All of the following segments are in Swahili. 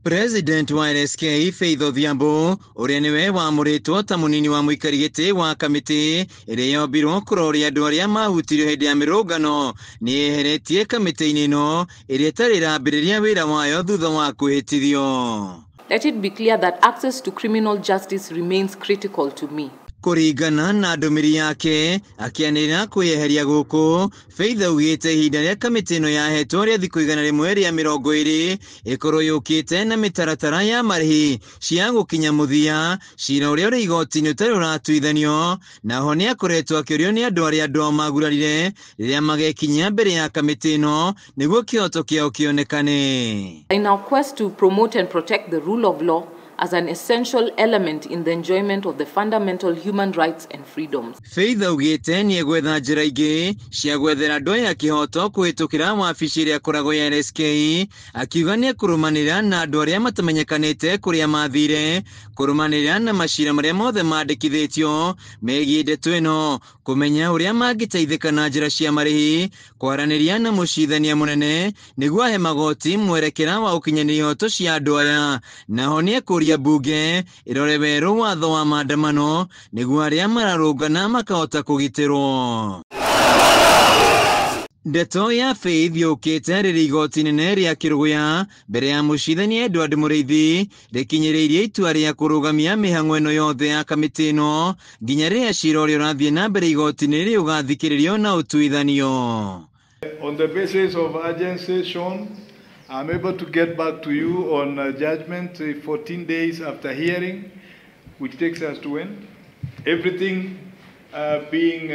President wa LSK Faith Odhiambo uria niwe wamuritwo ta munini wa muikarigiti wa kamiti iria yombirwo kuroria andu aria mahutirio hindi ya mirungano ni eheretie kamiti-ini ino iria itari irambiriria wira wayo thutha wa kuhitithio. Let it be clear that access to criminal justice remains critical to me. Kuringana na ndumiri yake akianirira kweheria guku, Faith augite ihinda ria kamiti ino yahetwo ria thiku 100 ria 20 ikorwo yukite na mitaratara ya marihi cia gukinya muthia cira uria uri igoti-ini utari uratuithanio, naho ni akoretwo akiurio ni andu aria andu magurarire riria magekinyia mbere ya kamiti ino niguo kioto kiao kionekane. In our quest to promote and protect the rule of law as an essential element in the enjoyment of the fundamental human rights and freedoms. Faith augite ni egwetha njira ingi cia gwethera andu aya kihoto kuhitukira wabici iria koragwo ya LSK, akiuga ni kurumanira na andu aria matamenyekanite kuria mathire, kurumanira na macira maria mothe mandikithitio megie ndeto ino, kumenya uria mangiteithika na njira cia marihi, kwaraniria na mucithania munene niguo ahe magoti mwerekera wa ukinyaniria ihoto cia andu aya, naho ni ekuria bunge irore weru watho wa maandamano niguo aria mararungana makahota kugitirwo. Ndeto ya Faith yukite riri igoti inene ria Kiruguya mbere ya mucithania Edward Muriithi rikinyiriirie itua ria kurugamia mihango ino yothe ya kamiti ino nginya riria cira uria urathie na mbere igoti-ini riria ugathikiririo na utuithanio. On the basis of urgency shown, I'm able to get back to you on judgment 14 days after hearing, which takes us to when? Everything being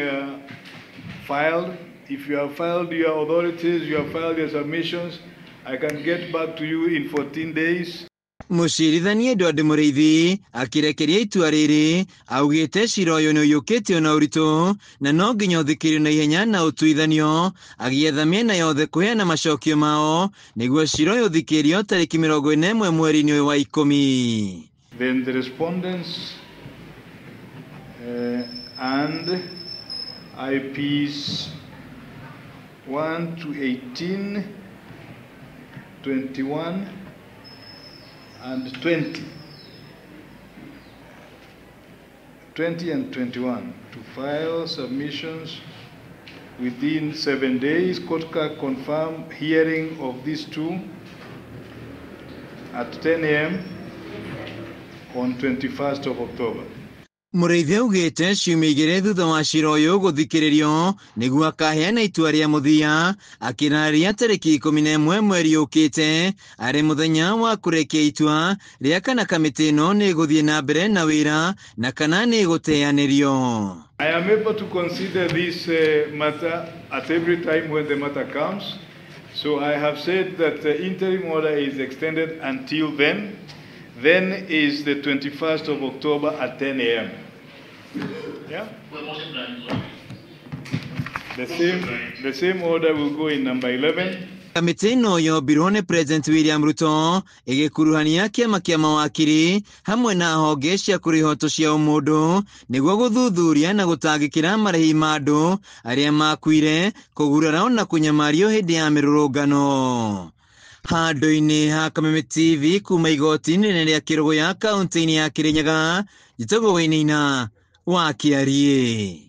filed. If you have filed your authorities, you have filed your submissions, I can get back to you in 14 days. Mucirithania Edward Muriithi akirekeria itua riri augite cira uyu ni uyukitio na uritu na no nginya uthikirio na ihenya na utuithanio, agietha miena yothe kuheana macokio mao niguo cira uyu uthikirio tariki 41 mweri-ini uyu wa 10. Then the respondents and IPs 1 to 18, 21 and 20 and 21 to file submissions within 7 days. Court can confirm hearing of these two at 10 a.m. on 21st of October. Muriithi augite ciumia igiri thutha wa cira uyu guthikiririo niguo akaheana itua ria muthia, akiraria tariki 11 mweri ukite ari muthenya wa kurekia itua ria kana kamiti ino ni guthie na mbere na wira na kana ni guteanirio. I am able to consider this matter at every time when the matter comes. So I have said that the interim order is extended until then. Then is the 21st of October at 10 a.m. Yeah? The same order will go in number 11. Kamiti ino yombirwo ni President William Ruto igikuruhania kiama kia mawakiri hamwe na honge cia kurihoto cia umundu niguo guthuthuria na gutangikira marihi ma andu aria makuire, kugurara na kunyamario hindi ya mirurungano. Handu-ini ha Kameme TV kuma igoti-ini inene ria Kiruguya kaunti-ini ya Kirinyaga, Njitagwo Wainaina wa Kiarie.